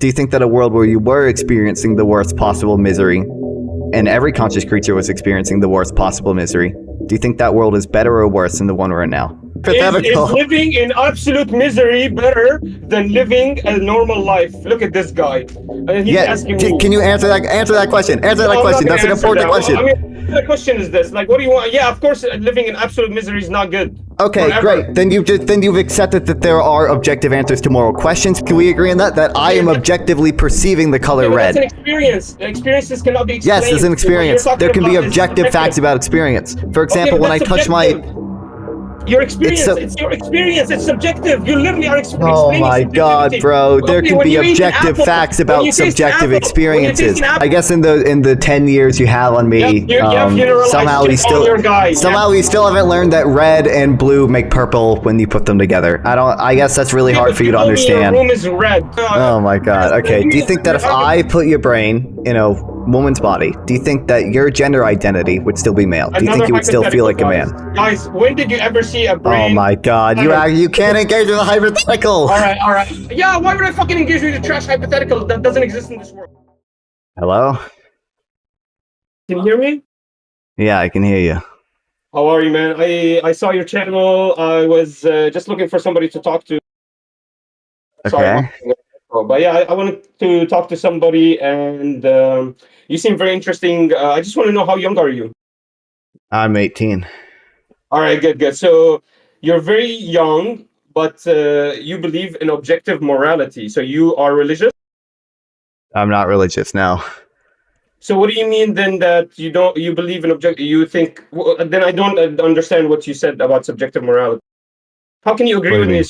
Do you think that a world where you were experiencing the worst possible misery, and every conscious creature was experiencing the worst possible misery, do you think that world is better or worse than the one we're in now? Is living in absolute misery better than living a normal life? Look at this guy. He's asking me. Can you answer that question? Answer that No, question. That's an important question. I mean, the question is this: like, what do you want? Yeah, of course, living in absolute misery is not good. Okay, forever. great. Then you've accepted that there are objective answers to moral questions. Can we agree on that? That I am objectively perceiving the color red. That's an experience. Experiences cannot be explained. Yes, it's an experience. There can be objective facts about experience. For example, when I touch your experience, it's your experience, it's subjective. You literally are explaining. Oh my god, bro. There can be objective facts about subjective experiences. I guess in the 10 years you have on me, somehow we still haven't learned that red and blue make purple when you put them together. I guess that's really hard for you to understand. Your room is red. Oh my god. Okay, do you think that if I put your brain in a woman's body, do you think that your gender identity would still be male? Do you think you would still feel like a man? Guys, when did you ever see a brain? Oh my god, you can't engage with a hypothetical! Alright. Yeah, why would I fucking engage with a trash hypothetical that doesn't exist in this world? Hello? Can you hear me? Yeah, I can hear you. How are you, man? I saw your channel. I was just looking for somebody to talk to. Okay. But yeah, I wanted to talk to somebody, and you seem very interesting. I just want to know, how young are you? I'm 18. All right, good. So you're very young, but you believe in objective morality. So you are religious? I'm not religious, no. So what do you mean then that you believe in objective? You think? Then I don't understand what you said about subjective morality. How can you agree with me?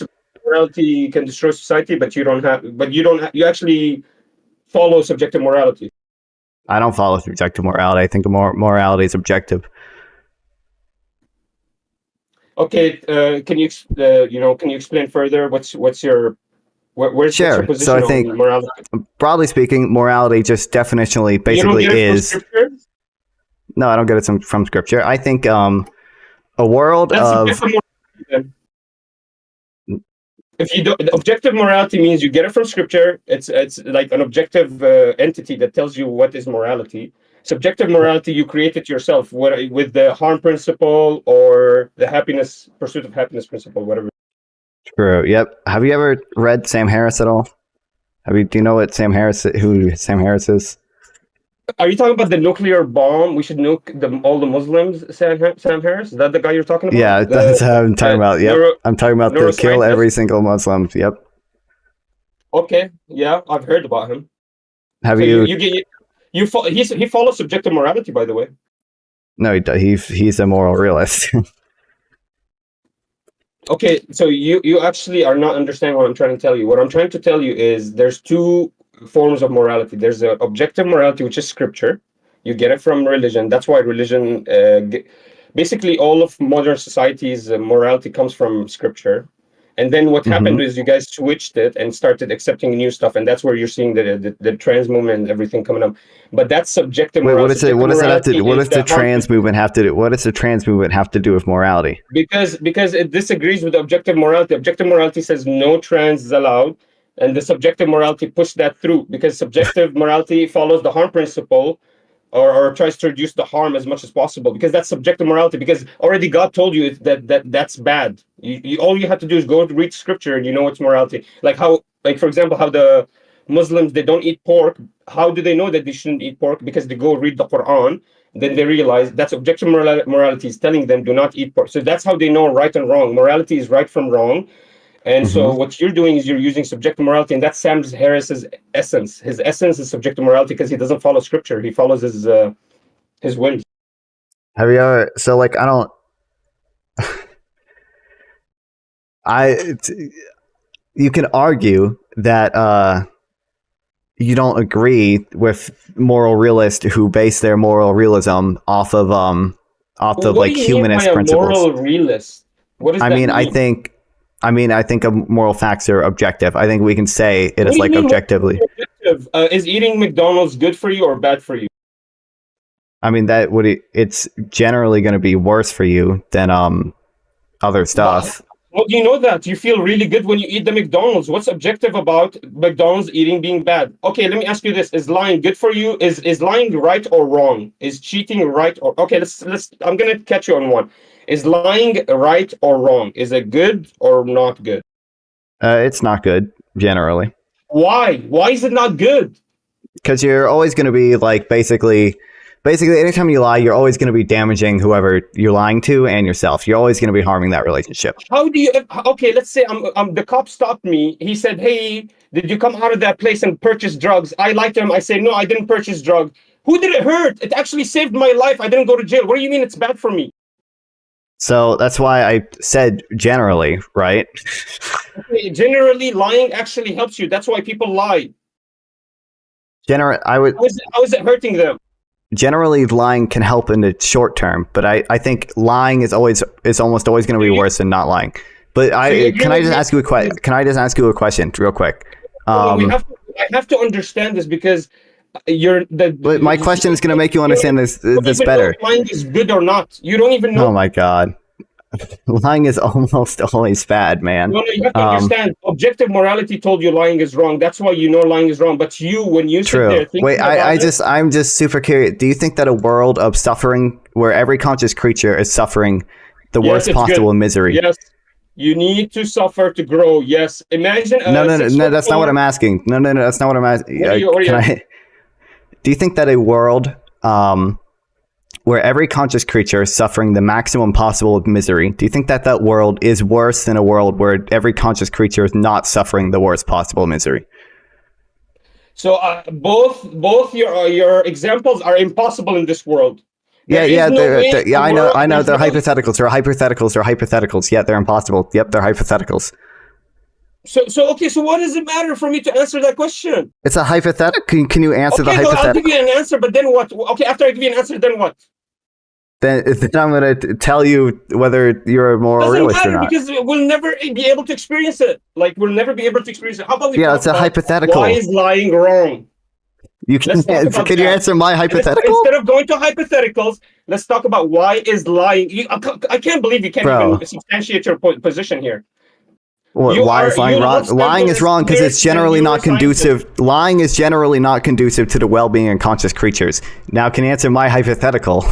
Morality can destroy society, but you actually follow subjective morality. I don't follow subjective morality. I think morality is objective. Okay, can you explain further? What's your your position so I think, on morality? Broadly speaking, morality just definitionally basically is. No, I don't get it from scripture. I think a world of. If you don't, objective morality means you get it from scripture. It's like an objective entity that tells you what is morality. Subjective morality, you create it yourself, with the harm principle or the pursuit of happiness principle, whatever. True. Yep. Have you ever read Sam Harris at all? Do you know what who Sam Harris is? Are you talking about the nuclear bomb? We should nuke all the Muslims, Sam Harris? Is that the guy you're talking about? Yeah, that's what I'm talking about. Yep. I'm talking about the kill every single Muslim. Yep. Okay. Yeah, I've heard about him. Have he follows subjective morality, by the way. No, he's a moral realist. Okay, so you actually are not understanding what I'm trying to tell you. What I'm trying to tell you is there's two forms of morality. There's the objective morality, which is scripture. You get it from religion. That's why religion, basically all of modern society's morality comes from scripture. And then what happened is you guys switched it and started accepting new stuff, and that's where you're seeing the trans movement and everything coming up. But that's subjective morality. What does the trans movement have to do? What does the trans movement have to do with morality? Because it disagrees with objective morality. Objective morality says no trans is allowed, and the subjective morality pushed that through, because subjective morality follows the harm principle, or tries to reduce the harm as much as possible, because that's subjective morality. Because already God told you that's bad. All you have to do is go to read scripture, and you know what's morality. Like for example, how the Muslims, they don't eat pork. How do they know that they shouldn't eat pork? Because they go read the Quran, then they realize that's objective morality is telling them do not eat pork. So that's how they know right and wrong. Morality is right from wrong. And so what you're doing is you're using subjective morality, and that's Sam Harris's essence. His essence is subjective morality because he doesn't follow scripture. He follows his whims. Have you ever? So like, I don't. You can argue that you don't agree with moral realists who base their moral realism off of like humanist principles. Moral realist. What does that mean? I think moral facts are objective. I think we can say it is like objectively. Is eating McDonald's good for you or bad for you? I mean, it's generally going to be worse for you than other stuff. How do you know that? You feel really good when you eat the McDonald's. What's objective about McDonald's eating being bad? Okay, let me ask you this. Is lying good for you? Is lying right or wrong? Is cheating right or okay, let's I'm gonna catch you on one. Is lying right or wrong? Is it good or not good? It's not good generally. Why? Why is it not good? Because you're always going to be like basically anytime you lie, you're always going to be damaging whoever you're lying to and yourself. You're always going to be harming that relationship. How do you okay, let's say the cop stopped me. He said, "Hey, did you come out of that place and purchase drugs?" I lied to him. I said, "No, I didn't purchase drugs." Who did it hurt? It actually saved my life. I didn't go to jail. What do you mean it's bad for me? So that's why I said generally, right? Okay, generally, lying actually helps you. That's why people lie. I would. How is it hurting them? Generally, lying can help in the short term, but I think lying is almost always going to be worse than not lying. But can I just ask you a question? Can I just ask you a question real quick? I have to understand this because But my question is going to make you understand this better. If lying is good or not. You don't even know. Oh my god. Lying is almost always bad, man. No, you have to understand. Objective morality told you lying is wrong. That's why you know lying is wrong. But when you sit there thinking Wait, I'm just super curious. Do you think that a world of suffering where every conscious creature is suffering the worst possible misery? Yes. You need to suffer to grow. Yes. Imagine. No, that's not what I'm asking. No, that's not what I'm asking. Do you think that a world where every conscious creature is suffering the maximum possible of misery, do you think that that world is worse than a world where every conscious creature is not suffering the worst possible misery? So both your examples are impossible in this world. I know. They're hypotheticals. They're hypotheticals. Yeah, they're impossible. Yep, they're hypotheticals. So what does it matter for me to answer that question? It's a hypothetical. Can you answer the hypothetical? I'll give you an answer, but then what? Okay, after I give you an answer, then what? Then I'm going to tell you whether you're a moral realist or not. Because we'll never be able to experience it. Like, we'll never be able to experience it. How about we it's a hypothetical. Why is lying wrong? Can you answer my hypothetical? Instead of going to hypotheticals, let's talk about why is lying. I can't believe you can't even substantiate your position here. Why is lying wrong? Lying is wrong because it's generally not conducive. Lying is generally not conducive to the well-being of conscious creatures. Now, can you answer my hypothetical?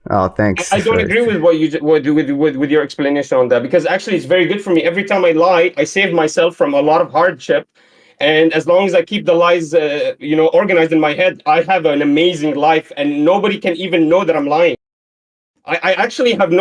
Oh, thanks. I don't agree with what you with your explanation on that, because actually it's very good for me. Every time I lie, I save myself from a lot of hardship, and as long as I keep the lies, organized in my head, I have an amazing life, and nobody can even know that I'm lying. I actually have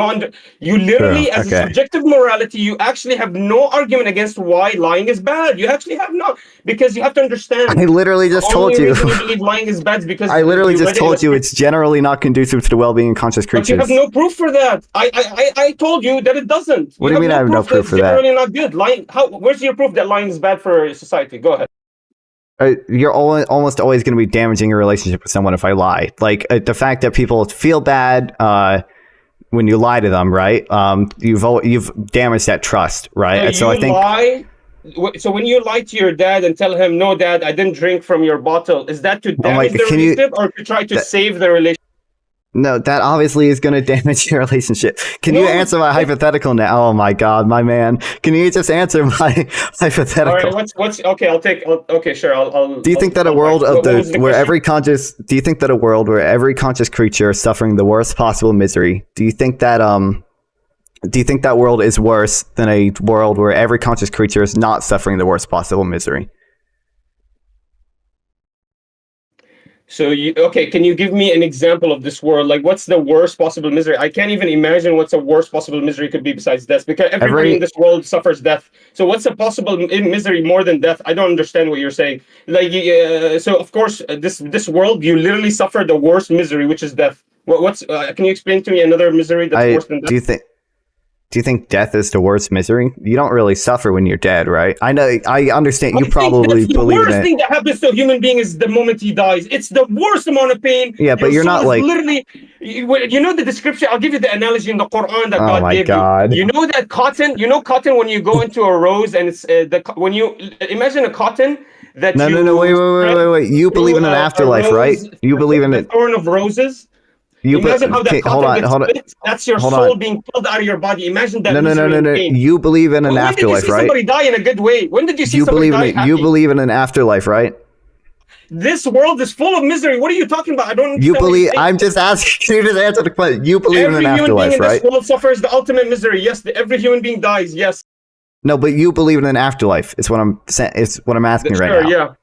you literally, as a subjective morality, you actually have no argument against why lying is bad. You actually have no, because you have to understand. I literally just told you. The only reason you believe lying is bad is because I literally just told you it's generally not conducive to the well-being of conscious creatures. But you have no proof for that. I told you that it doesn't. What do you mean I have no proof for that? It's generally not good. Lying. Where's your proof that lying is bad for society? Go ahead. You're almost always going to be damaging your relationship with someone if I lie. Like the fact that people feel bad when you lie to them, right? You've damaged that trust, right? So I think. So when you lie to your dad and tell him, "No, Dad, I didn't drink from your bottle," is that to damage the relationship or to try to save the relationship? No, that obviously is going to damage your relationship. Can you answer my hypothetical now? Oh my God, my man! Can you just answer my hypothetical? All right, what's okay? Okay, sure. I'll. Do you think that a world Do you think that a world where every conscious creature is suffering the worst possible misery? Do you think that world is worse than a world where every conscious creature is not suffering the worst possible misery? So can you give me an example of this world? Like, what's the worst possible misery? I can't even imagine what's a worst possible misery could be besides death, because everybody in this world suffers death. So what's a possible misery more than death? I don't understand what you're saying. Like, so of course, this world, you literally suffer the worst misery, which is death. Can you explain to me another misery that's worse than death? Do you think death is the worst misery? You don't really suffer when you're dead, right? I know. I understand. You probably believe in it. The worst thing that happens to a human being is the moment he dies. It's the worst amount of pain. Yeah, but you're not like literally. You know the description. I'll give you the analogy in the Quran that God gave you. You know that cotton. You know cotton when you go into a rose and it's when you imagine a cotton that. No. Wait. You believe in an afterlife, right? You believe in it. The thorn of roses. Imagine how that hold coffin on, gets hold on, split. That's your hold soul on. being pulled out of your body. Imagine that No, no, no, misery no, and no. pain. You believe in an When did you afterlife, see right? somebody die in a good way? When did you see You somebody believe in die it. happy? You believe in an afterlife, right? This world is full of misery. What are you talking about? I don't You understand what believe. you're saying. I'm just asking you to answer the question. You believe in Every an human being afterlife, in this right? world suffers the ultimate misery. Yes, every human being dies. Yes. No, but you believe in an afterlife. It's what I'm saying. It's what I'm asking right Sure, now. yeah.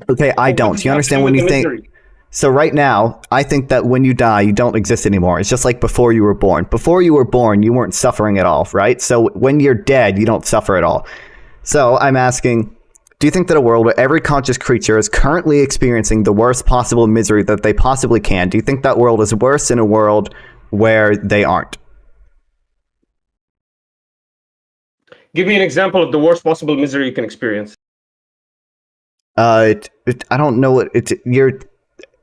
Okay, I But what don't. does You that have to understand do when with you the think. misery? So right now, I think that when you die, you don't exist anymore. It's just like before you were born. Before you were born, you weren't suffering at all, right? So when you're dead, you don't suffer at all. So I'm asking, do you think that a world where every conscious creature is currently experiencing the worst possible misery that they possibly can, do you think that world is worse than a world where they aren't? Give me an example of the worst possible misery you can experience. I don't know what it's.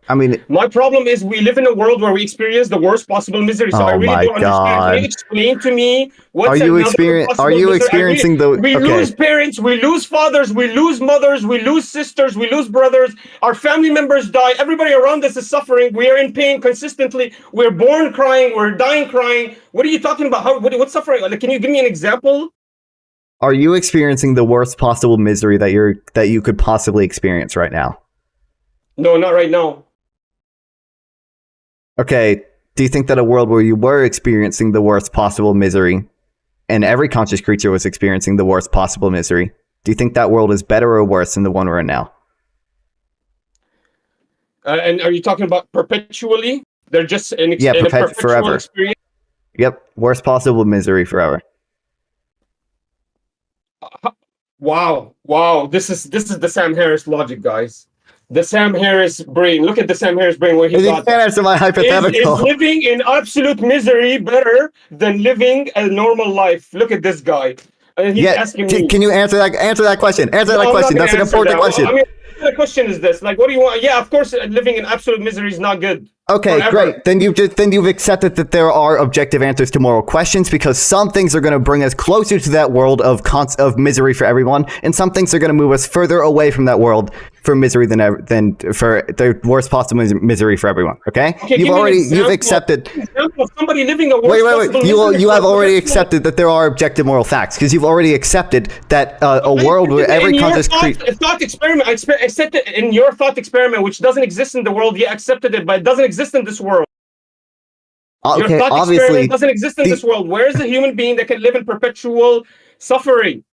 I mean, My problem is we live in a world where we experience the worst possible misery. So I oh really my don't understand. Can you God. explain to me Are what's you another are possible you misery? experiencing the We okay? lose parents, we lose fathers, we lose mothers, we lose sisters, we lose brothers. Our family members die. Everybody around us is suffering. We are in pain consistently. We're born crying. We're dying crying. What are you talking about? What's suffering? Like, can you give me an example? Are you experiencing the worst possible misery that you could possibly experience right now? No, not right now. Okay, do you think that a world where you were experiencing the worst possible misery and every conscious creature was experiencing the worst possible misery, do you think that world is better or worse than the one we're in now? And are you talking about perpetually? They're just in Yeah, a perpetual forever. experience. Yep, worst possible misery forever. Wow. This is the Sam Harris logic, guys. The Sam Harris brain. Look at the Sam Harris brain where he You got can't answer my hypothetical. is living in absolute misery better than living a normal life? Look at this guy. And he's Yeah, asking me. can you answer that question? Answer No, that I'm not question. going That's to an answer important that. question. I mean, the question is this: like, what do you want? Yeah, of course, living in absolute misery is not good. Okay, Forever. great. Then you've accepted that there are objective answers to moral questions because some things are going to bring us closer to that world of misery for everyone, and some things are going to move us further away from that world for misery than for the worst possible misery for everyone. Okay, you've accepted. Example of somebody living a worst Wait. possible You misery have for already everyone. accepted that there are objective moral facts because you've already accepted that a world where every conscious creature. Thought experiment. I accepted it in your thought experiment, which doesn't exist in the world. You accepted it, but it doesn't exist in this world. Your Okay, thought obviously, experiment doesn't exist in this world. Where is a human being that can live in perpetual suffering?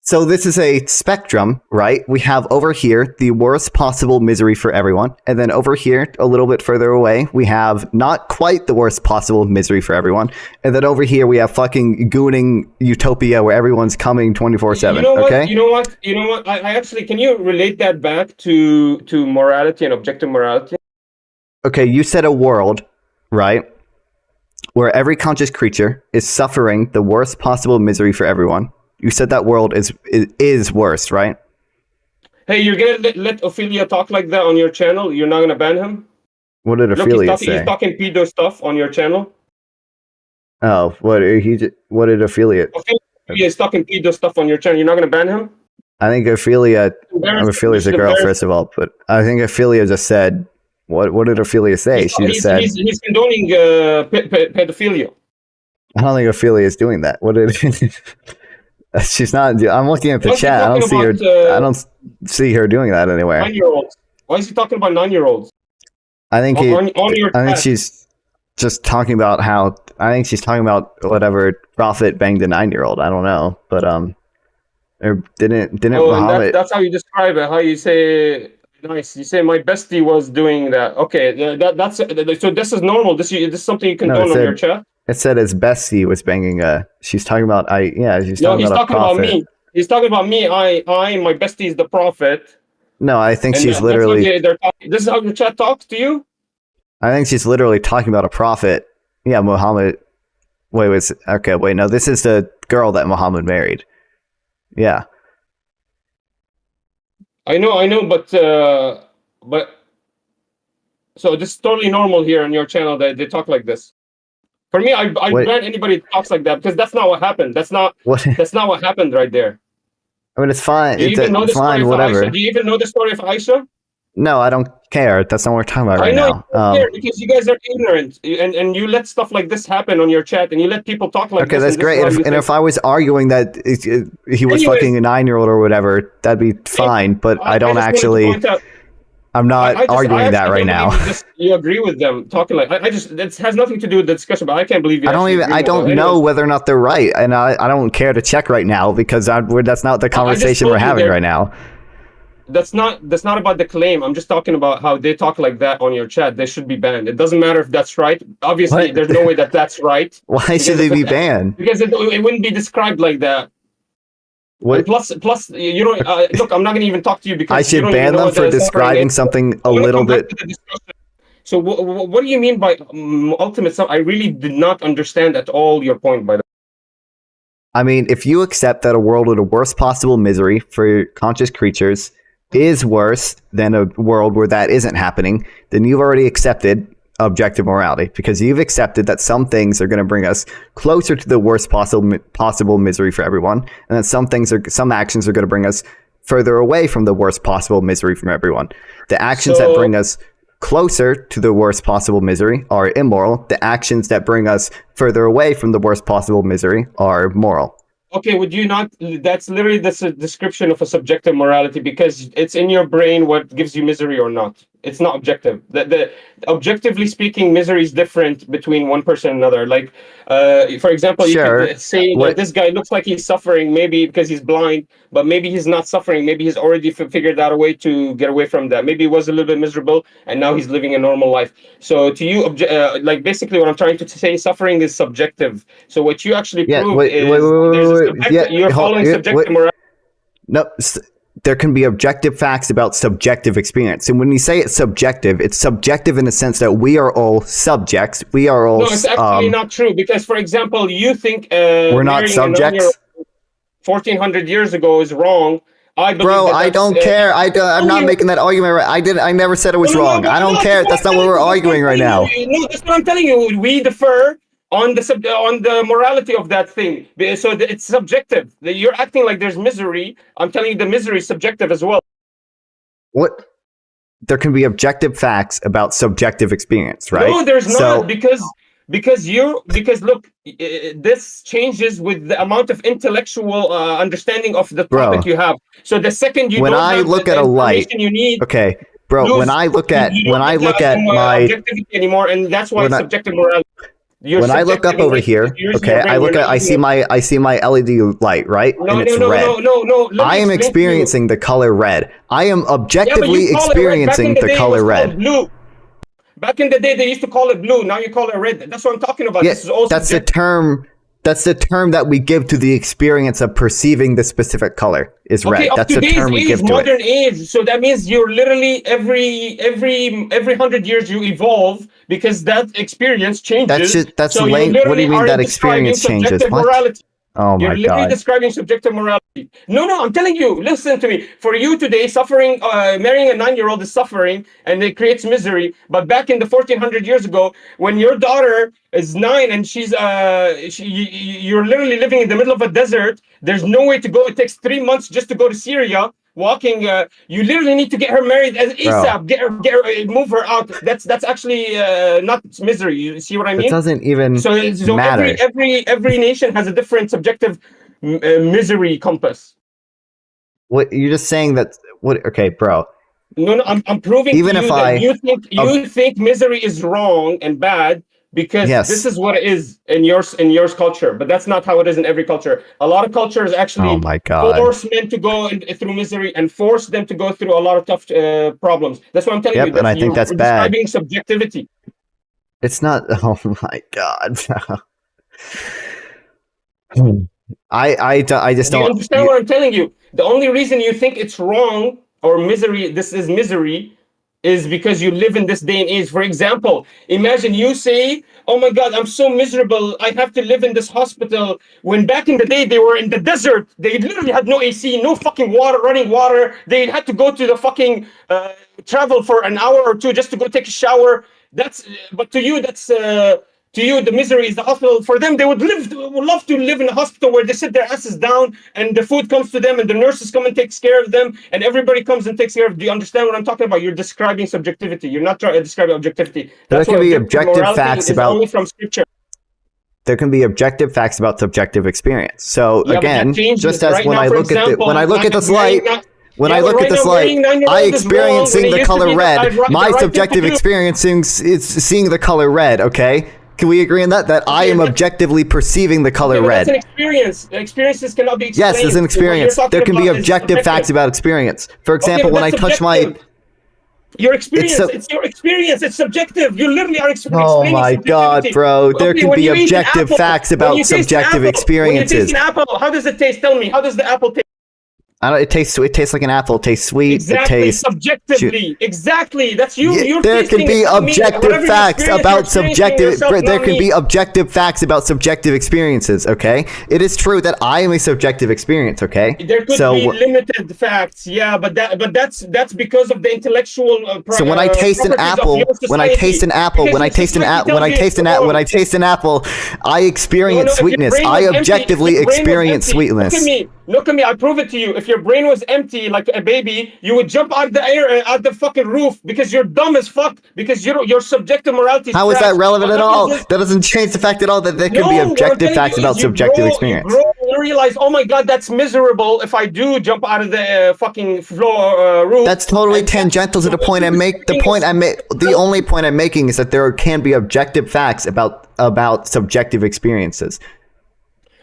so this is a spectrum, right? We have over here the worst possible misery for everyone. And then over here, a little bit further away, we have not quite the worst possible misery for everyone. And then over here, we have fucking gooning utopia where everyone's coming 24/7. You know what? Okay? You know what? I actually, can you relate that back to morality and objective morality? Okay, you said a world, right? Where every conscious creature is suffering the worst possible misery for everyone. You said that world is worst, right? Hey, you're gonna let Ophelia talk like that on your channel? You're not gonna ban him? What did Look, Ophelia say? he's talking pedo stuff on your channel. Oh, what did Ophelia? Ophelia is talking pedo stuff on your channel. You're not gonna ban him? I think Ophelia's a girl, first of all, but I think Ophelia just said, what did Ophelia say? She just said, he's condoning pedophilia. I don't think Ophelia is doing that. What did she's not? I'm looking at the chat. I don't see her. I don't see her doing that anywhere. 9-year-olds. Why is he talking about 9-year-olds? I think your I think chat. she's just talking about how. I think she's talking about whatever prophet banged a 9-year-old. I don't know, but or didn't Muhammad? That's how you describe it. How you say nice. You say my bestie was doing that. Okay, that's so. This is normal. This is something you condone on your chat. It said his bestie was banging a. She's talking about She's talking about a prophet. About me. He's talking about me. My bestie is the prophet. No, I think she's literally. This is how your chat talks to you. I think she's literally talking about a prophet. Yeah, Muhammad. Wait. No, this is the girl that Muhammad married. Yeah. I know, but so this is totally normal here on your channel that they talk like this. For me, I ban anybody that talks like that because that's not what happened. That's not what happened right there. I mean, it's fine. Do you even know the story of Aisha? Do you even know the story of Aisha? No, I don't care. That's not what we're talking about I right know you now. don't care because you guys are ignorant, and you let stuff like this happen on your chat, and you let people talk like Okay, this, that's and this is great. how And you if, and think. if I was arguing that he was fucking Anyways, a 9-year-old or whatever, that'd be fine. But I I don't just wanted to actually. point out. I'm not I arguing that actually right don't believe now. you agree with them talking like. I just that has nothing to do with the discussion, but I can't believe you I don't actually even. agree I with them. don't know Anyways, whether or not they're right, and I don't care to check right now because that's not the I just conversation we're told you having there. right now. That's not about the claim. I'm just talking about how they talk like that on your chat. They should be banned. It doesn't matter if that's right. Obviously, What? there's no way that that's right Why should because they if be it, banned? because it wouldn't be described like that. And What? plus, you don't look. I'm not going to even talk to you I because you should don't even ban know them what for the suffering is. describing something a I want to little come back bit. to the discussion. So, what do you mean by ultimate suffering? I really did not understand at all your point. By the I mean, if you accept that a world with the worst possible misery for conscious creatures is worse than a world where that isn't happening, then you've already accepted objective morality because you've accepted that some things are going to bring us closer to the worst possible misery for everyone, and that some actions are going to bring us further away from the worst possible misery from everyone. The actions that so bring us closer to the worst possible misery are immoral. The actions that bring us further away from the worst possible misery are moral. okay, would you not? That's literally the description of a subjective morality because it's in your brain what gives you misery or not. It's not objective. The objectively speaking, misery is different between one person and another. Like, for example, you could Sure. say that What? this guy looks like he's suffering, maybe because he's blind, but maybe he's not suffering. Maybe he's already figured out a way to get away from that. Maybe he was a little bit miserable, and now he's living a normal life. So to you, like basically, what I'm trying to say, suffering is subjective. So what you actually Yeah. proved Wait. is there's a Yeah. subjective. You're Hold, following wait. subjective morality. No. There can be objective facts about subjective experience, and when you say it's subjective in the sense that we are all subjects. We are all. No, it's actually not true because, for example, you think We're not marrying a 9-year-old subjects. 1400 years ago is wrong. I believe Bro, that I that's don't care. I'm not making that argument. Right. I never said it no, was no, no, wrong. no, I don't no. That's care. what That's I'm not what telling we're you. That's what I'm arguing right telling now. you. No, that's what I'm telling you. We differ on the morality of that thing. So it's subjective. You're acting like there's misery. I'm telling you, the misery is subjective as well. What? There can be objective facts about subjective experience, right? No, there's not So, because look, this changes with the amount of intellectual understanding of the topic bro, you have. So the second you when don't I have look at the a light, information you need, okay, bro, lose. You when don't I get look at my objectivity anymore, and that's why when it's I subjective morality. You're when I look subjective up in over it because here, you're using your okay, brain. You're not I using see your. my LED light, right? No, And no, it's no, no, red. no, no. Let I me am explain to you. experiencing the color red. I am Yeah, but you objectively call it red. Back in experiencing the the day, it was color called red. blue. Back in the day, they used to call it blue. Now you call it red. That's what I'm talking about. Yeah, This is all that's the subjective. term. That's the term that we give to the experience of perceiving the specific color is Okay, red. of That's the today's term we age, give to it. modern age. So that means you're literally every 100 years you evolve because that experience That's changes. just that's So you lane. What do literally you mean are that describing experience changes? subjective What? morality. Oh You're my literally god. describing subjective morality. No, no, I'm telling you. Listen to me. For you today, suffering, marrying a 9-year-old is suffering, and it creates misery. But back in the 1400 years ago, when your daughter is 9 and you're literally living in the middle of a desert. There's no way to go. It takes 3 months just to go to Syria. Walking, you literally need to get her married as Bro, ASAP. Move her out. That's actually not misery. You see what I that mean? doesn't even So matter. every nation has a different subjective misery compass. What you're just saying that what okay, bro. No, no, I'm proving to Even if you that I you think misery is wrong and bad because this yes. is what it is in your culture, but that's not how it is in every culture. A lot of cultures Oh actually my god. force men to go through misery and force them to go through a lot of tough problems. That's what I'm telling you. Yep, and That's I think you're that's bad. describing subjectivity. It's not oh my god. I just Do you don't understand what I'm telling you? The only reason you think it's wrong or misery, this is misery, is because you live in this day and age. For example, imagine you say, "Oh my God, I'm so miserable. I have to live in this hospital." When back in the day they were in the desert, they literally had no AC, no fucking water, running water. They had to go to the fucking travel for an hour or two just to go take a shower. But to you, that's To you, the misery is the hospital. For them, they would love to live in a hospital where they sit their asses down and the food comes to them and the nurses come and takes care of them and everybody comes and takes care of. Do you understand what I'm talking about? You're describing subjectivity. You're not describing objectivity. There can be objective facts about only from scripture. There can be objective facts about subjective experience. So again, just as when I look at this light. When I look at this light, I experience seeing the color red. My subjective experience is seeing the color red, okay? Can we agree on that? That I am objectively perceiving the color red. That's an experience. Experiences cannot be explained. Yes, it's an experience. There can be objective facts about experience. For example, when I touch my... Your experience, it's your experience, it's subjective. You literally are explaining Oh my god, bro. There can be objective facts about subjective experiences. When you taste an apple, how does it taste? Tell me, how does the apple taste? I don't, it tastes like an apple. It tastes sweet. Exactly, it tastes subjectively. Exactly. That's you. Yeah, there can be objective facts about subjective. There can be objective facts about subjective experiences. Okay, it is true that I am a subjective experience. Okay, there could be limited facts. Yeah, but that's because of the intellectual. So when I taste an apple, I experience sweetness. I objectively experience sweetness. Look at me. I prove it to you. If your brain was empty like a baby, you would jump out the air, out the fucking roof, because you're dumb as fuck, because your subjective morality is How is that relevant at all? That doesn't change the fact at all that there can be objective facts about subjective experience. You realize, oh my god, that's miserable if I do jump out of the fucking floor roof. That's totally tangential to the point I make. The only point I'm making is that there can be objective facts about subjective experiences.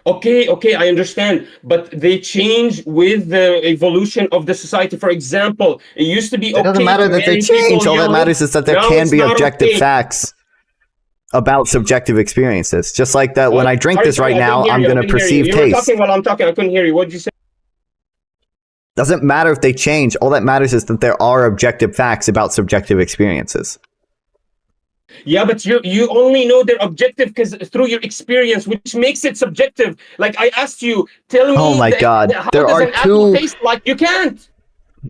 Okay, I understand, but they change with the evolution of the society. For example, it used to be okay. It doesn't matter that they change. All that matters is that there can be objective facts about subjective experiences. Just like that, when I drink this right now, I'm going to perceive taste. You were talking while I'm talking. I couldn't hear you. What did you say? Doesn't matter if they change. All that matters is that there are objective facts about subjective experiences. Yeah, but you only know they're objective because through your experience, which makes it subjective. Like I asked you, tell me. Oh my god, there are two. Taste like you can't.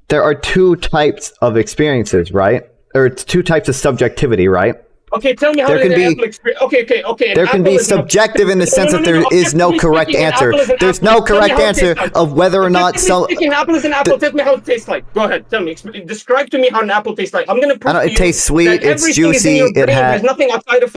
There are two types of experiences, right? Or it's two types of subjectivity, right? Okay, tell me how there can be. Okay. There can be subjective in the sense that there is no correct answer. There's no correct answer of whether or not some. An apple is an apple. Tell me how it tastes like. Go ahead, tell me. Describe to me how an apple tastes like. I'm gonna prove to you. It tastes sweet. It's juicy. It has. There's nothing outside of.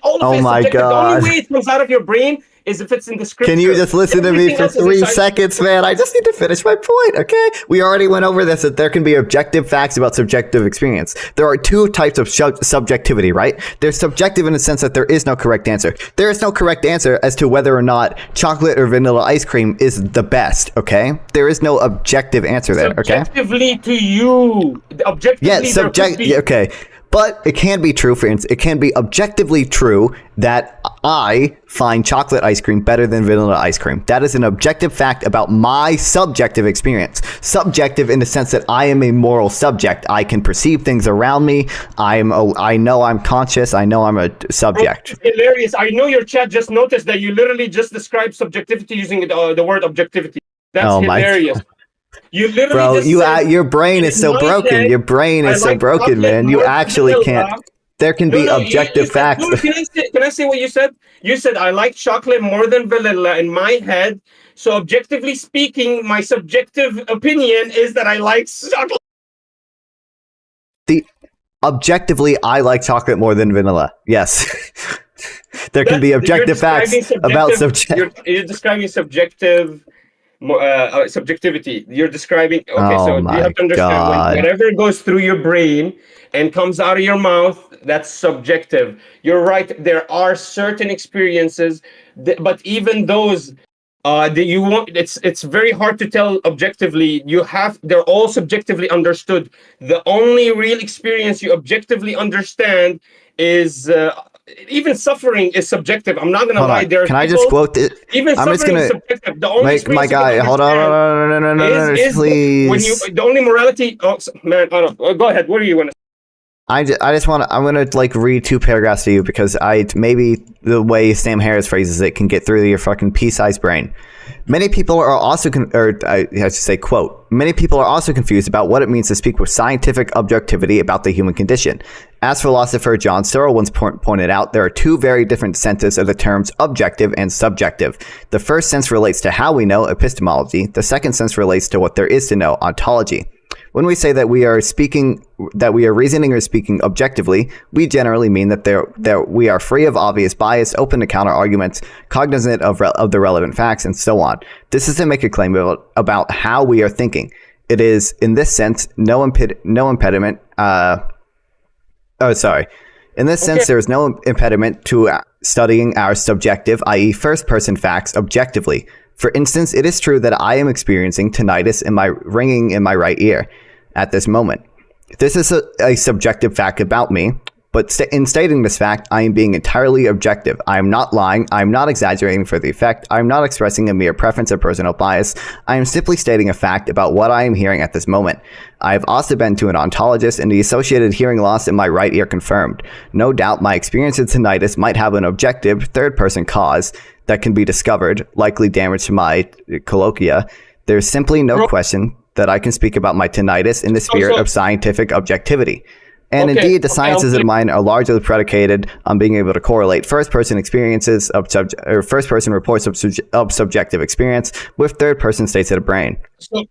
Oh my god! The only way it comes out of your brain is if it's in the scripture. Can you just listen to me for 3 seconds, man? I just need to finish my point, okay? We already went over this, that there can be objective facts about subjective experience. There are two types of subjectivity, right? There's subjective in the sense that there is no correct answer. There is no correct answer as to whether or not chocolate or vanilla ice cream is the best, okay? There is no objective answer there, okay? Subjectively to you. Objectively, okay. But it can be true, for instance, it can be objectively true that I find chocolate ice cream better than vanilla ice cream. That is an objective fact about my subjective experience. Subjective in the sense that I am a moral subject. I can perceive things around me. I know I'm conscious. I know I'm a subject. It's hilarious. I know your chat just noticed that you literally just described subjectivity using the word objectivity. That's hilarious. You literally your brain is so broken. Your brain is so broken, man. You actually can't. There can be objective facts. Can I say what you said? You said I like chocolate more than vanilla in my head. So objectively speaking, my subjective opinion is that I like chocolate. Objectively, I like chocolate more than vanilla. Yes. There can be objective facts about subjective. You're describing subjective. Subjectivity. You're describing. Okay, so you have to understand whatever goes through your brain and comes out of your mouth, that's subjective. You're right. There are certain experiences, but even those that you want, it's very hard to tell objectively. They're all subjectively understood. The only real experience you objectively understand is. Even suffering is subjective. I'm not gonna lie. Can I just quote it? Even suffering is subjective. The only my guy, hold on, no, please. When the only morality. Oh man, go ahead. What do you want to? I'm gonna like read 2 paragraphs to you because maybe the way Sam Harris phrases it can get through your fucking pea-sized brain. Many people are also, I should say, quote, many people are also confused about what it means to speak with scientific objectivity about the human condition. As philosopher John Searle once pointed out, there are two very different senses of the terms objective and subjective. The first sense relates to how we know, epistemology. The second sense relates to what there is to know, ontology. When we say that we are reasoning or speaking objectively, we generally mean that we are free of obvious bias, open to counter arguments, cognizant of the relevant facts, and so on. This is to make a claim about how we are thinking. It is, in this sense, no impediment. In this sense, there is no impediment to studying our subjective, i.e., first-person facts objectively. For instance, it is true that I am experiencing tinnitus ringing in my right ear at this moment. This is a subjective fact about me, but in stating this fact, I am being entirely objective. I am not lying. I am not exaggerating for the effect. I am not expressing a mere preference or personal bias. I am simply stating a fact about what I am hearing at this moment. I have also been to an ontologist, and the associated hearing loss in my right ear confirmed. No doubt my experience of tinnitus might have an objective, third-person cause that can be discovered, likely damage to my cochlea. There's simply no question that I can speak about my tinnitus in the spirit of scientific objectivity. And indeed, the sciences of mine are largely predicated on being able to correlate first-person experiences first-person reports of subjective experience with third-person states of the brain.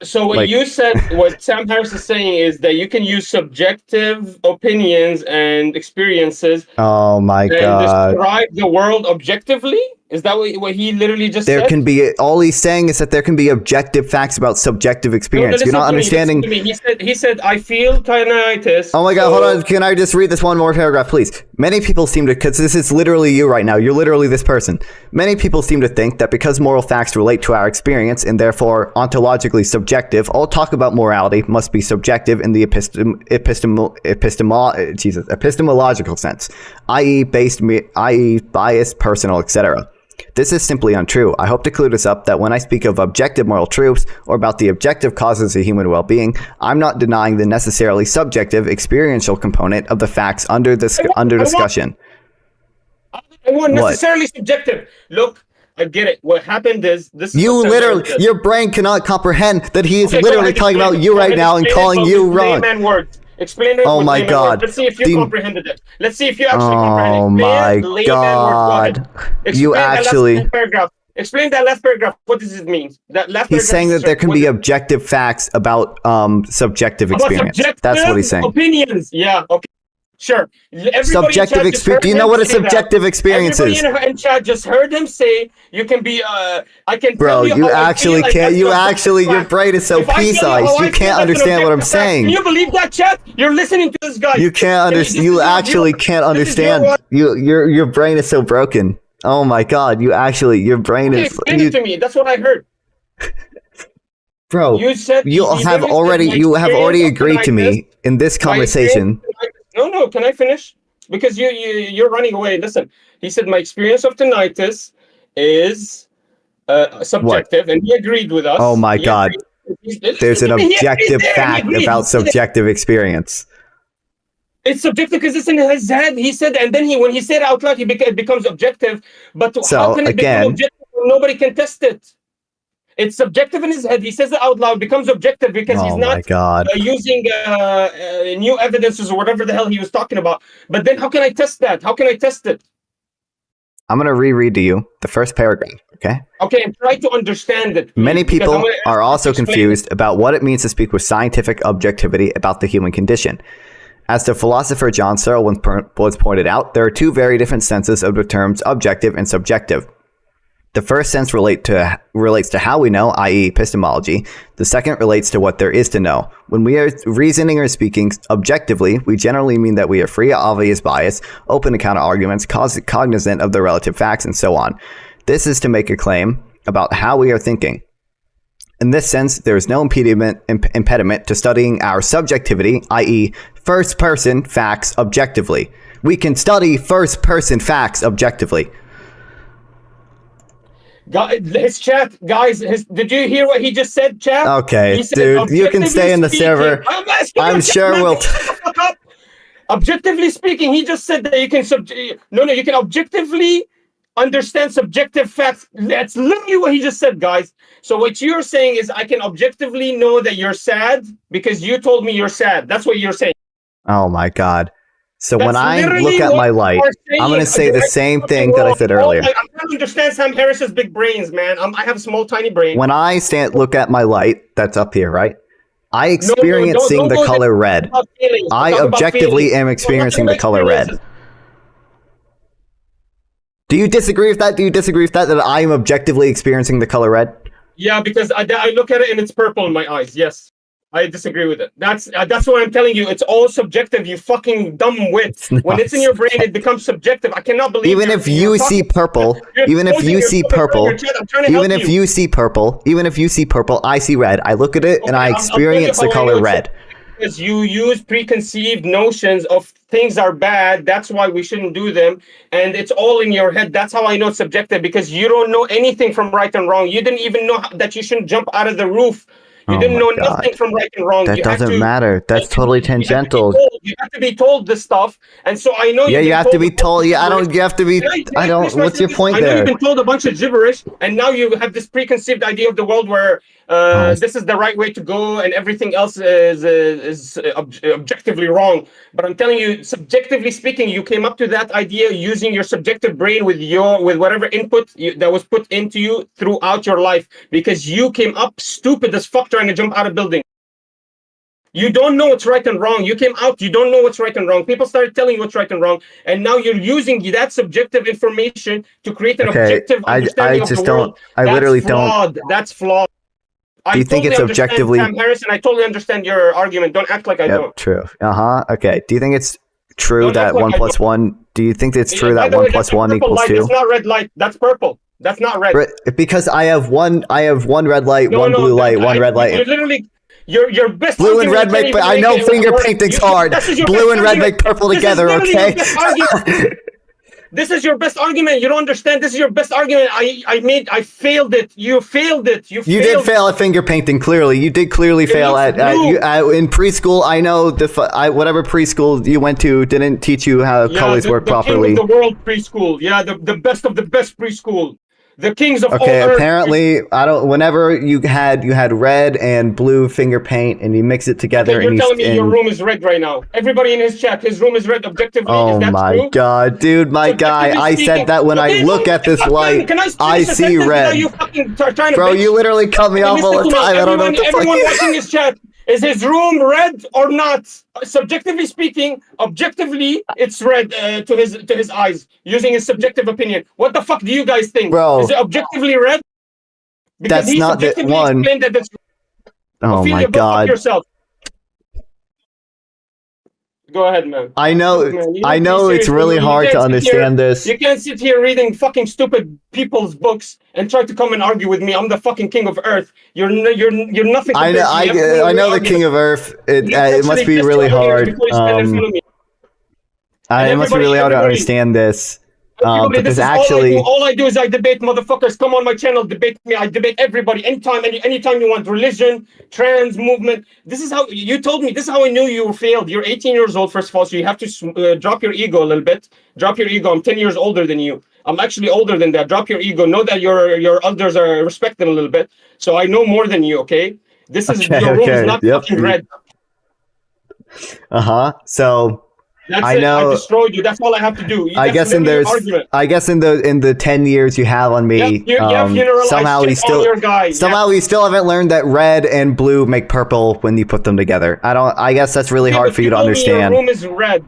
So what you said, what Sam Harris is saying is that you can use subjective opinions and experiences. Oh my God! Describe the world objectively. Is that what he literally just said? There can be, all he's saying is that there can be objective facts about subjective experience. You're not understanding. He said, I feel tinnitus. Oh my God, hold on. Can I just read this one more paragraph, please? Many people seem to, because this is literally you right now. You're literally this person. Many people seem to think that because moral facts relate to our experience and therefore ontologically subjective, all talk about morality must be subjective in the epistemological sense, i.e. biased, personal, etc. This is simply untrue. I hope to clear this up that when I speak of objective moral truths or about the objective causes of human well-being, I'm not denying the necessarily subjective experiential component of the facts under discussion. I want necessarily subjective. Look, I get it. What happened is this. Your brain cannot comprehend that he is literally talking about you right now and calling you wrong. Explain it. Oh my God! Let's see if you comprehended it. Let's see if you actually comprehended it. Oh my God! You actually. Explain that last paragraph. What does it mean? That last. He's saying that there can be objective facts about subjective experience. That's what he's saying. Opinions. Yeah. Okay. Sure. Subjective experience. Do you know what a subjective experience is? Everybody in chat just heard him say you can be. I can. Bro, you actually can't. You actually, your brain is so pea-sized. You can't understand what I'm saying. Can you believe that, chat? You're listening to this guy. You can't understand. You actually can't understand. Your brain is so broken. Oh my God! Your brain is. Explain it to me. That's what I heard. Bro, you have already agreed to me in this conversation. No, can I finish? Because you're running away. Listen, he said my experience of tinnitus is subjective, and he agreed with us. Oh my God. There's an objective fact about subjective experience. It's subjective because it's in his head. He said, and then when he said it out loud, it becomes objective. But how can it become objective when nobody can test it? It's subjective in his head. He says it out loud, becomes objective because he's not using new evidences or whatever the hell he was talking about. But then how can I test that? How can I test it? I'm going to reread to you the first paragraph, okay? Okay, and try to understand it. Many people are also confused about what it means to speak with scientific objectivity about the human condition. As the philosopher John Searle once pointed out, there are two very different senses of the terms objective and subjective. The first sense relates to how we know, i.e. epistemology. The second relates to what there is to know. When we are reasoning or speaking objectively, we generally mean that we are free of obvious bias, open to counter arguments, cognizant of the relative facts, and so on. This is to make a claim about how we are thinking. In this sense, there is no impediment to studying our subjectivity, i.e. first-person facts objectively. We can study first-person facts objectively. His chat, guys, did you hear what he just said, chat? Okay, dude, you can stay in the server. I'm sure we'll... Objectively speaking, he just said that you can you can objectively understand subjective facts. That's literally what he just said, guys. So what you're saying is I can objectively know that you're sad because you told me you're sad. That's what you're saying. Oh my God. So That's when I look literally at what my light, you are saying. I'm going to say You're the same fucking thing that I wrong. said earlier. I don't understand Sam Harris's big brains, man. I have a small, tiny brain. When I look at my light that's up here, right? I No, experience seeing the go there. color red. Talk about feelings. I Talk about objectively feelings. am Talk experiencing about the color red. experiences. Do you disagree with that? Do you disagree with that? That I am objectively experiencing the color red? Yeah, because I look at it and it's purple in my eyes. Yes, I disagree with it. That's what I'm telling you. It's all subjective. You fucking dumb wit. When it's in your brain, it becomes subjective. I cannot believe. Even if you see purple, even if you see purple, even if you see purple, even if you see purple, I see red. I look at it and I experience the color red. Because you use preconceived notions of things are bad, that's why we shouldn't do them, and it's all in your head. That's how I know it's subjective, because you don't know anything from right and wrong. You didn't even know that you shouldn't jump out of the roof. You didn't know nothing from right and wrong. That doesn't matter. That's totally tangential. You have to be told this stuff, and so I know. Yeah, you have to be told. Yeah, I don't. You have to be. I don't. What's your point there? I know you've been told a bunch of gibberish, and now you have this preconceived idea of the world where this is the right way to go, and everything else is objectively wrong. But I'm telling you, subjectively speaking, you came up to that idea using your subjective brain with whatever input that was put into you throughout your life, because you came up stupid as fuck trying to jump out of building. You don't know what's right and wrong. You came out, you don't know what's right and wrong. People started telling you what's right and wrong, and now you're using that subjective information to create an objective understanding of the world. I literally don't. That's flawed. Do you think it's objectively? Sam Harris, and I totally understand your argument. Don't act like I don't. True. Okay. Do you think it's true that 1 + 1? Do you think it's true that 1 + 1 equals 2? It's not red light. That's purple. That's not red. Because I have one red light, one blue light, one red light. You're literally. Your best blue and red make. I know finger painting's hard. Blue and red make purple together. Okay. This is your best argument. You don't understand. This is your best argument. I failed it. You failed it. You did fail at finger painting. Clearly, you did clearly fail at in preschool. I know whatever preschool you went to didn't teach you how colors work properly. The world preschool. Yeah, the best of the best preschool. The kings of all earth. Apparently, whenever you had red and blue finger paint and you mix it together. You're telling me your room is red right now. Everybody in his chat, his room is red objectively. Oh my God, dude, my guy! I said that when I look at this light, I see red. Bro, you literally cut me off all the time. I don't know what the fuck. Everyone watching his chat, is his room red or not? Subjectively speaking, objectively, it's red to his eyes, using his subjective opinion. What the fuck do you guys think? Bro, is it objectively red? Because that's not the one. Oh my God. Yourself. Go ahead, man. I know it's really hard to understand this. You can't sit here reading fucking stupid people's books and try to come and argue with me. I'm the fucking king of Earth. You're nothing. I know the king of Earth. It must be really hard. It must be really hard to understand this. But there's actually all I do is I debate motherfuckers. Come on my channel, debate me. I debate everybody anytime you want. Religion, trans movement. This is how you told me. This is how I knew you failed. You're 18 years old, first of all, so you have to drop your ego a little bit. Drop your ego. I'm 10 years older than you. I'm actually older than that. Drop your ego. Know that your elders are respected a little bit. So I know more than you. Okay. Your room is not fucking red. So. I know. I destroyed you. That's all I have to do. I guess in the 10 years you have on me, somehow we still haven't learned that red and blue make purple when you put them together. I guess that's really hard for you to understand. Your room is red.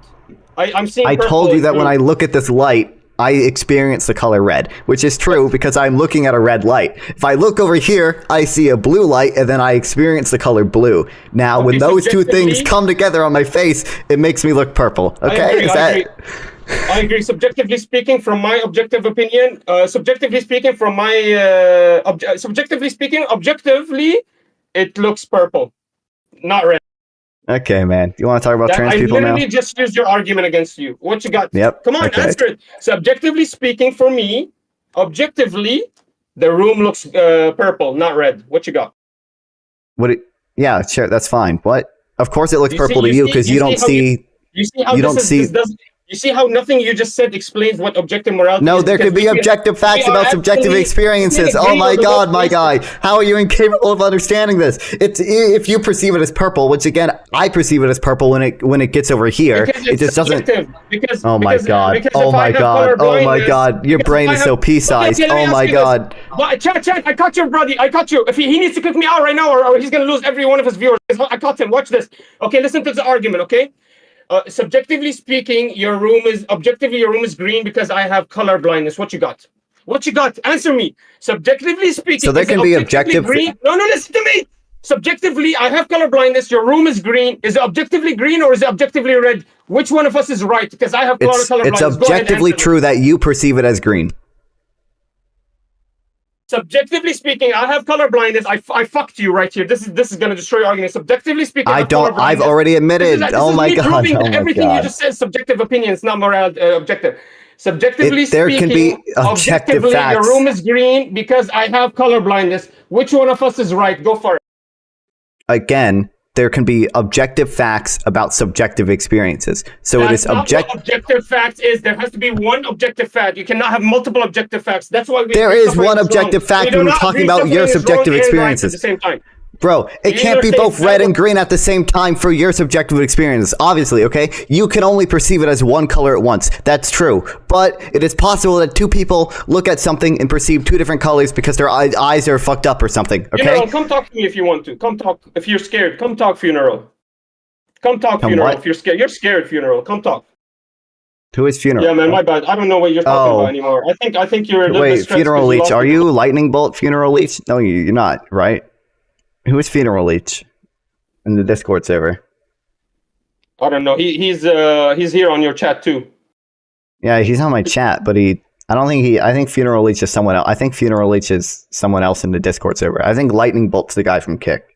I'm seeing. I told you that when I look at this light, I experience the color red, which is true because I'm looking at a red light. If I look over here, I see a blue light, and then I experience the color blue. Now, when those two things come together on my face, it makes me look purple. Okay? I agree. Subjectively speaking, from my objective opinion, objectively, it looks purple, not red. Okay, man. You want to talk about trans people now? I literally just used your argument against you. What you got? Yep. Come on, answer it. Subjectively speaking, for me, objectively, the room looks purple, not red. What you got? Yeah, sure. That's fine. What? Of course it looks purple to you because you don't see... You You see how nothing you just said explains what objective morality is? No, there could be objective facts about subjective experiences. Oh my god, my guy. How are you incapable of understanding this? It's if you perceive it as purple, which again, I perceive it as purple when it gets over here. It just doesn't. Oh my god. Oh my god. Oh my god. Your brain is so pea-sized. Oh my god. Chat, I caught you, buddy. I caught you. If he needs to kick me out right now, or he's gonna lose every one of his viewers. I caught him. Watch this. Okay, listen to the argument. Okay. Subjectively speaking, your room is green because I have color blindness. What you got? What you got? Answer me. Subjectively speaking, so there can be objective green. No, listen to me. Subjectively, I have color blindness. Your room is green. Is it objectively green or is it objectively red? Which one of us is right? Because I have color blindness. It's objectively true that you perceive it as green. Subjectively speaking, I have color blindness. I fucked you right here. This is gonna destroy your argument. Subjectively speaking, I don't. I've already admitted. Oh my god. Everything you just said, subjective opinion. It's not moral. Objective. Subjectively there speaking, can be objective facts. Your room is green because I have color blindness. Which one of us is right? Go for it. Again, there can be objective facts about subjective experiences. So That's it is objective. Objective facts is there has to be one objective fact. You cannot have multiple objective facts. That's why there is one objective fact when we're talking about your subjective experiences. At the same time. Bro, it can't be both red and green at the same time for your subjective experience. Obviously, okay? You can only perceive it as one color at once. That's true. But it is possible that two people look at something and perceive two different colors because their eyes are fucked up or something, okay? Funeral, come talk to me if you want to. Come talk. If you're scared, come talk, Funeral. Come talk, Funeral. What? If you're scared. You're scared, Funeral. Come talk. Who is Funeral? Yeah, man, my bad. I don't know what you're talking about anymore. I think you're a little bit stressed. Wait, Funeral Leech. Are you Lightning Bolt Funeral Leech? No, you're not, right? Who is Funeral Leech in the Discord server? I don't know. He's here on your chat too. Yeah, he's on my chat, but I think Funeral Leech is someone else. I think Funeral Leech is someone else in the Discord server. I think Lightning Bolt's the guy from Kick.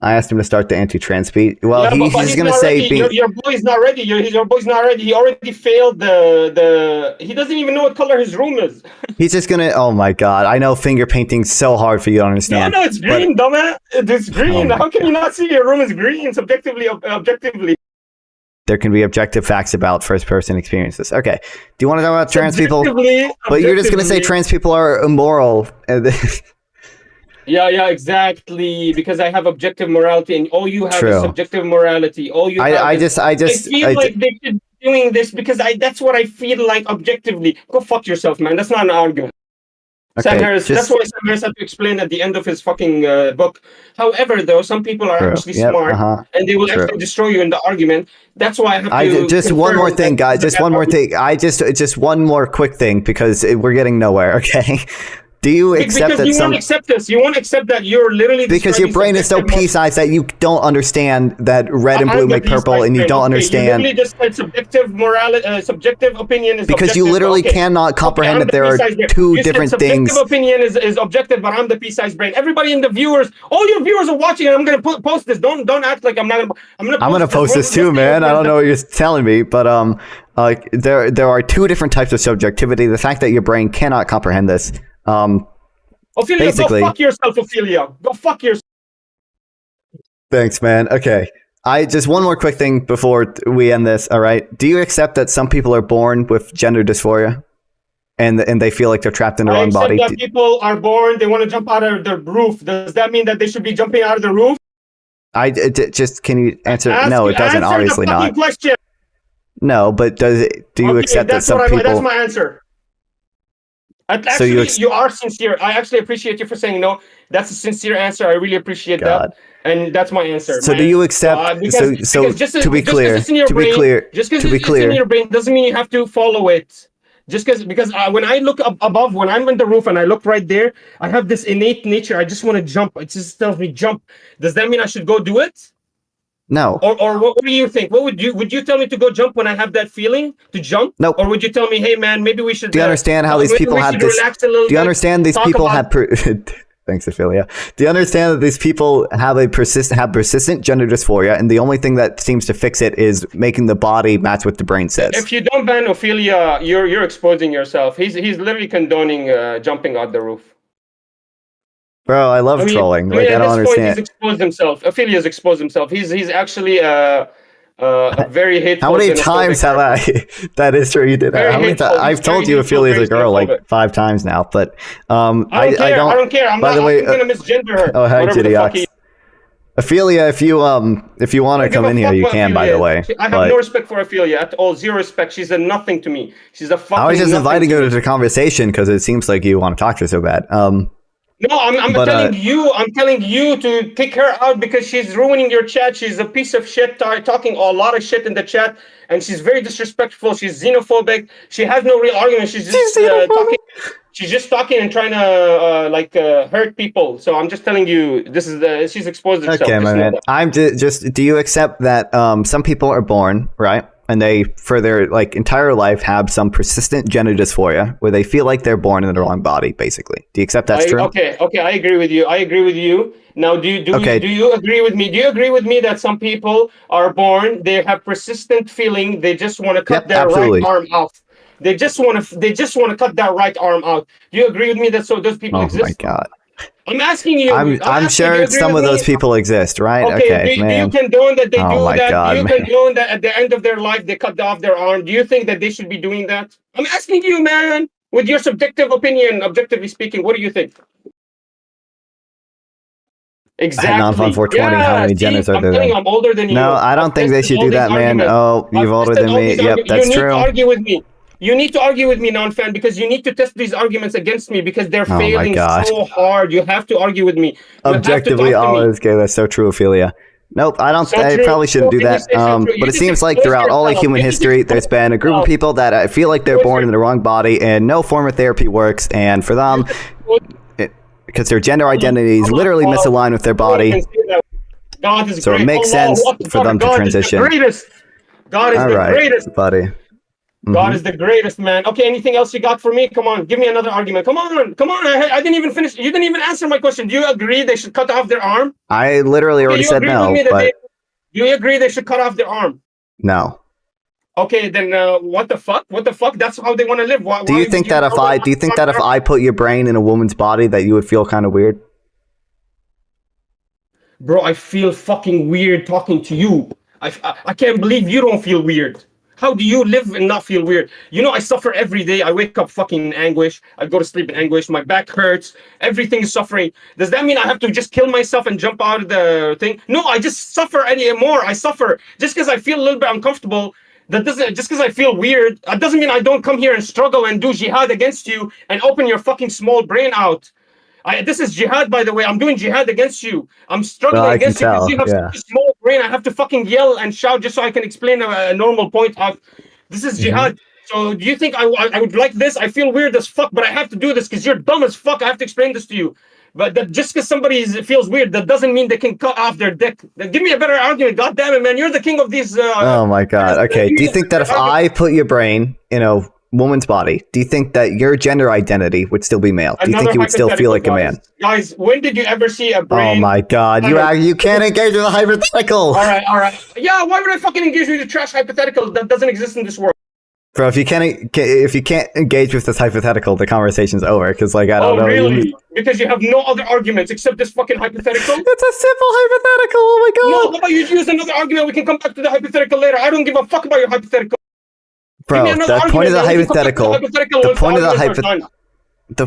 I asked him to start the anti-trans beat. Well, yeah, he's going to say... Your boy's not ready. Your boy's not ready. He already failed the... He doesn't even know what color his room is. He's just going to... Oh my god. I know finger painting's so hard for you to understand. No, it's green, dumbass. It's green. How can you not see your room is green subjectively, objectively? There can be objective facts about first-person experiences. Okay. Do you want to talk about trans people? But you're just going to say trans people are immoral. Yeah, exactly. Because I have objective morality, and all you have is subjective morality. All you have I feel like they should be doing this because that's what I feel like objectively. Go fuck yourself, man. That's not an argument. Okay, Sam Harris, that's what Sam Harris had to explain at the end of his fucking book. However, though, some people are actually smart, and they will actually destroy you in the argument. That's why I have to... Just one more thing, guys. Just one more thing. Just one more quick thing, because we're getting nowhere, okay? Do you accept that won't accept this. You won't accept that you're literally... Because your brain is so pea-sized that you don't understand that red and blue make purple, and you don't understand... You literally just said subjective morality, subjective opinion is because you literally cannot comprehend that there are two different things. Subjective opinion is objective, but I'm the pea-sized brain. Everybody in the viewers, all your viewers are watching, and I'm going to post this. Don't act like I'm not going to... I'm going to post this too, man. I don't know what you're telling me, but there are two different types of subjectivity. The fact that your brain cannot comprehend this... Ophelia, basically, go fuck yourself, Ophelia. Go fuck yourself. Thanks, man. Okay. Just one more quick thing before we end this, all right? Do you accept that some people are born with gender dysphoria? And they feel like they're trapped in their own body? That people are born, they want to jump out of the roof. Does that mean that they should be jumping out of the roof? Can you answer? No, it doesn't, obviously not. Question. No, but do you accept that some people... That's my answer. Actually, you are sincere. I actually appreciate you for saying no. That's a sincere answer. I really appreciate that, and that's my answer. So, do you accept? To be clear, just because it's in your brain doesn't mean you have to follow it. Because when I look above, when I'm on the roof and I look right there, I have this innate nature. I just want to jump. It just tells me jump. Does that mean I should go do it? No. Or what do you think? Would you tell me to go jump when I have that feeling to jump? No. Or would you tell me, hey man, maybe we should... Do you understand how these people have this... Do you understand these people have... Thanks, Ophelia. Do you understand that these people have persistent gender dysphoria, and the only thing that seems to fix it is making the body match what the brain says? If you don't ban Ophelia, you're exposing yourself. He's literally condoning jumping out the roof. Bro, I love trolling. I don't understand. He's exposed himself. Ophelia's exposed himself. He's actually A very hateful. How many times have I? That is true. You did that. How many times? I've told you Ophelia's a girl like 5 times now, but I don't care. I'm by the way, gonna misgender her. oh hi, Jidiox. Ophelia, if you want to come in here, you can. By the way, I have no respect for Ophelia at all. Zero respect. She's a nothing to me. She's a fucking. I was just inviting her to the conversation because it seems like you want to talk to her so bad. No, I'm telling you. I'm telling you to kick her out because she's ruining your chat. She's a piece of shit, talking a lot of shit in the chat, and she's very disrespectful. She's xenophobic. She has no real argument. She's just talking. She's just talking and trying to hurt people. So I'm just telling you, she's exposed herself. Okay, my man. I'm just. Do you accept that some people are born right? And they, for their entire life, have some persistent gender dysphoria where they feel like they're born in the wrong body, basically. Do you accept that's true? Okay, I agree with you. Now, do you agree with me? Do you agree with me that some people are born, they have persistent feeling, they just want to cut their right arm off. They just want to cut that right arm out. Do you agree with me that those people exist? Oh my God. I'm asking you. I'm sure some of those people exist, right? Okay, do you condone that they do that? God, do you condone that at the end of their life they cut off their arm? Do you think that they should be doing that? I'm asking you, man. With your subjective opinion, objectively speaking, what do you think? Exactly. Nonfon 420. How many genders are there? I'm older than you. No, I don't think they should do that, man. Oh, you're older than me. Yep, that's true. You need to argue with me. You need to argue with me, Nonfan, because you need to test these arguments against me because they're failing so hard. You have to argue with me. Objectively, all is gay. That's so true, Ophelia. Nope, I don't. I probably shouldn't do that. But it seems like throughout all of human history, there's been a group of people that feel like they're born in the wrong body, and no form of therapy works. And for them, because their gender identity is literally misaligned with their body, so it makes sense for them to transition. God is the greatest, buddy. God is the greatest, man. Okay, anything else you got for me? Come on, give me another argument. Come on. I didn't even finish. You didn't even answer my question. Do you agree they should cut off their arm? I literally already said no. But do you agree they should cut off their arm? No. Okay, then what the fuck? What the fuck? That's how they want to live. Do you think that if I put your brain in a woman's body, that you would feel kind of weird? Bro, I feel fucking weird talking to you. I can't believe you don't feel weird. How do you live and not feel weird? You know, I suffer every day. I wake up fucking in anguish. I go to sleep in anguish. My back hurts. Everything is suffering. Does that mean I have to just kill myself and jump out of the thing? No, I just suffer anymore. I suffer. Just because I feel a little bit uncomfortable, just because I feel weird, that doesn't mean I don't come here and struggle and do jihad against you and open your fucking small brain out. This is jihad, by the way. I'm doing jihad against you. I'm struggling against you because you have such a small brain. I have to fucking yell and shout just so I can explain a normal point of this is jihad. So do you think I would like this? I feel weird as fuck, but I have to do this because you're dumb as fuck. I have to explain this to you. But just because somebody feels weird, that doesn't mean they can cut off their dick. Give me a better argument. God damn it, man. You're the king of these. Oh my God. Okay. Do you think that if I put your brain in a woman's body, do you think that your gender identity would still be male? Do you think you would still feel like a man? Guys, when did you ever see a brain? Oh my God, you can't engage with a hypothetical. All right. Yeah, why would I fucking engage with a trash hypothetical that doesn't exist in this world? Bro, if you can't engage with this hypothetical, the conversation's over. Because I don't know. Really? Because you have no other arguments except this fucking hypothetical? It's a simple hypothetical. Oh my God. No, how about you use another argument? We can come back to the hypothetical later. I don't give a fuck about your hypothetical. Bro, the point of the hypothetical. The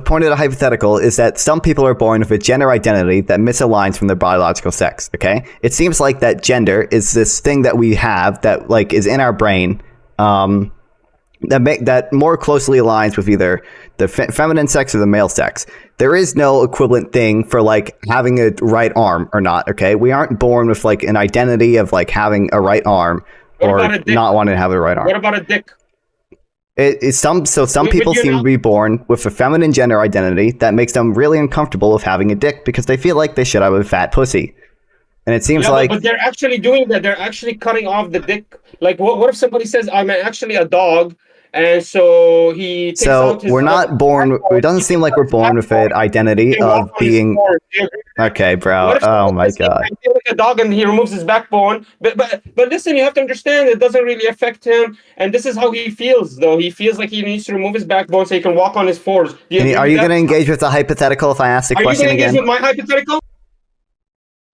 point of the hypothetical is that some people are born with a gender identity that misaligns from their biological sex. Okay, it seems like that gender is this thing that we have that is in our brain, that more closely aligns with either the feminine sex or the male sex. There is no equivalent thing for having a right arm or not. Okay, we aren't born with an identity of having a right arm or not wanting to have a right arm. What about a dick? Some people seem to be born with a feminine gender identity that makes them really uncomfortable with having a dick because they feel like they should have a fat pussy. And it seems but they're actually doing that. They're actually cutting off the dick. What if somebody says, I'm actually a dog, and so he takes out his we're not born. It doesn't seem like we're born with an identity of being. Okay, bro. Oh my God. I feel like a dog, and he removes his backbone. But listen, you have to understand it doesn't really affect him, and this is how he feels. Though he feels like he needs to remove his backbone so he can walk on his fours. Are you going to engage with the hypothetical if I ask the question again? Are you going to engage with my hypothetical?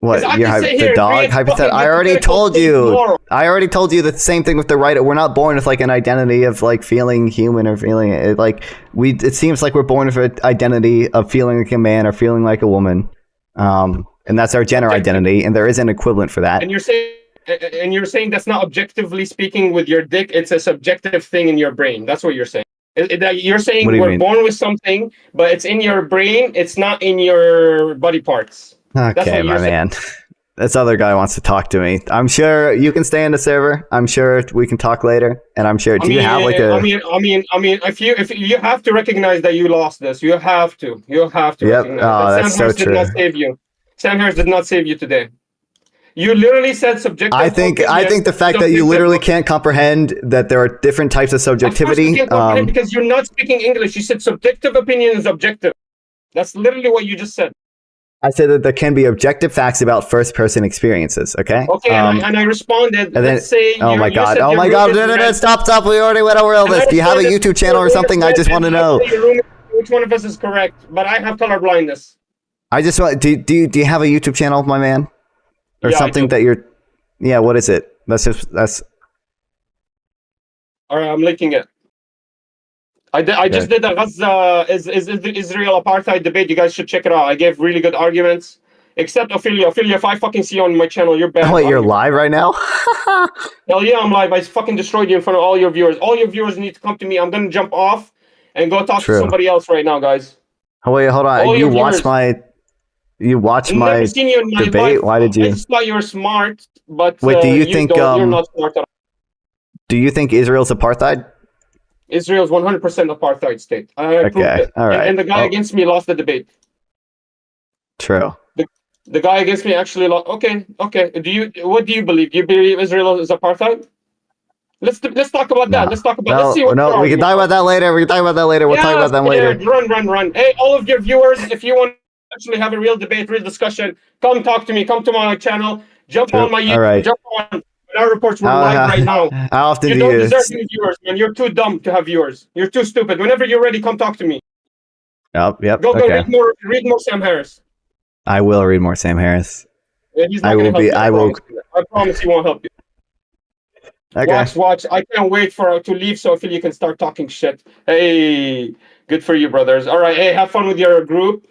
What? I You're can sit the here and dog create hypothetical? fucking I already hypothetical told things you. tomorrow. I already told you the same thing with the right. We're not born with like an identity of like feeling human or feeling it. Like it seems like we're born with an identity of feeling like a man or feeling like a woman, and that's our gender identity. And there is an equivalent for that. And you're saying that's not objectively speaking with your dick. It's a subjective thing in your brain. That's what you're saying. You're saying What do you we're mean? born with something, but it's in your brain. It's not in your body parts. Okay, my man. This other guy wants to talk to me. I'm sure you can stay in the server. I'm sure we can talk later. And I'm sure. Do you have like a? I mean, if you have to recognize that you lost this, you have to. Yep. Recognize Oh, that that's Sam Harris so true. did not save you. Sam Harris did not save you today. You literally said subjective. I think the fact that you literally can't comprehend that there are different types of subjectivity. Of course you can't comprehend because you're not speaking English. You said subjective opinion is objective. That's literally what you just said. I said that there can be objective facts about first-person experiences. Okay. Okay, and I responded. And then, let's say oh my god! Oh my god! No! Stop! We already went over all this. Do you have a YouTube channel or something? I just want to know. Which one of us is correct? But I have color blindness. I just want. Do you have a YouTube channel, my man? Or something that you're, what is it? That's all right, I'm linking it. I just did a Gaza is Israel apartheid debate. You guys should check it out. I gave really good arguments. Except Ophelia. Ophelia, if I fucking see you on my channel, you're bad. Oh wait, you're live right now? Hell yeah, I'm live. I fucking destroyed you in front of all your viewers. All your viewers need to come to me. I'm gonna jump off and go talk to somebody else right now, guys. Oh wait, hold on. You watched my debate? Why did you? I just thought you were smart, but wait, do you think you're not smart at all. Do you think Israel's apartheid? Israel's 100% apartheid state. I proved it. All right. And the guy against me lost the debate. True. The guy against me actually lost. Okay. What do you believe? Do you believe Israel is apartheid? Let's talk about that. Let's talk about. Let's see what. No, we can talk about that later. We'll talk about them later. Run. Hey, all of your viewers, if you want to actually have a real debate, real discussion, come talk to me. Come to my channel. Jump on my YouTube. All right. Jump on. Our reports were live right now. How often you don't deserve any viewers, man. You're too dumb to have viewers. You're too stupid. Whenever you're ready, come talk to me. Yep. Go read more Sam Harris. I will read more Sam Harris. Yeah, he's not gonna help you. I promise he won't help you. Okay. Watch. I can't wait to leave so Ophelia can start talking shit. Hey, good for you, brothers. All right. Hey, have fun with your group.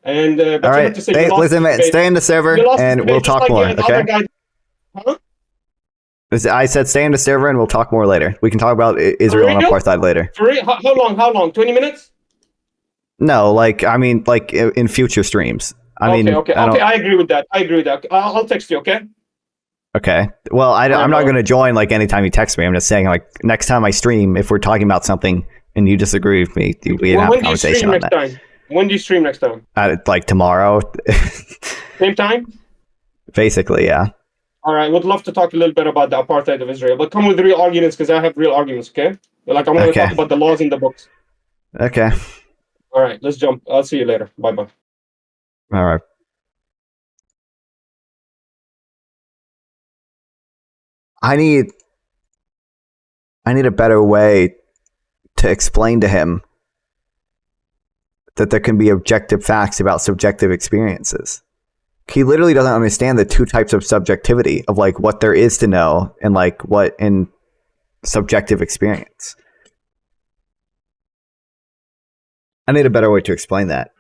And all right. Listen, man, stay in the server and we'll talk more. Okay. Huh? I said stay in the server and we'll talk more later. We can talk about Israel and apartheid later. For real? How long? 20 minutes? No, in future streams. Okay. I agree with that. I'll text you, okay? Okay. Well, I'm not going to join anytime you text me. I'm just saying next time I stream, if we're talking about something and you disagree with me, we have a conversation on that. When do you stream next time? Tomorrow. Same time? Basically, yeah. All right, would love to talk a little bit about the apartheid of Israel, but come with real arguments because I have real arguments, okay? I'm going to talk about the laws in the books. Okay. All right, let's jump. I'll see you later. Bye-bye. All right. I need a better way to explain to him that there can be objective facts about subjective experiences. He literally doesn't understand the two types of subjectivity of what there is to know and what in subjective experience. I need a better way to explain that.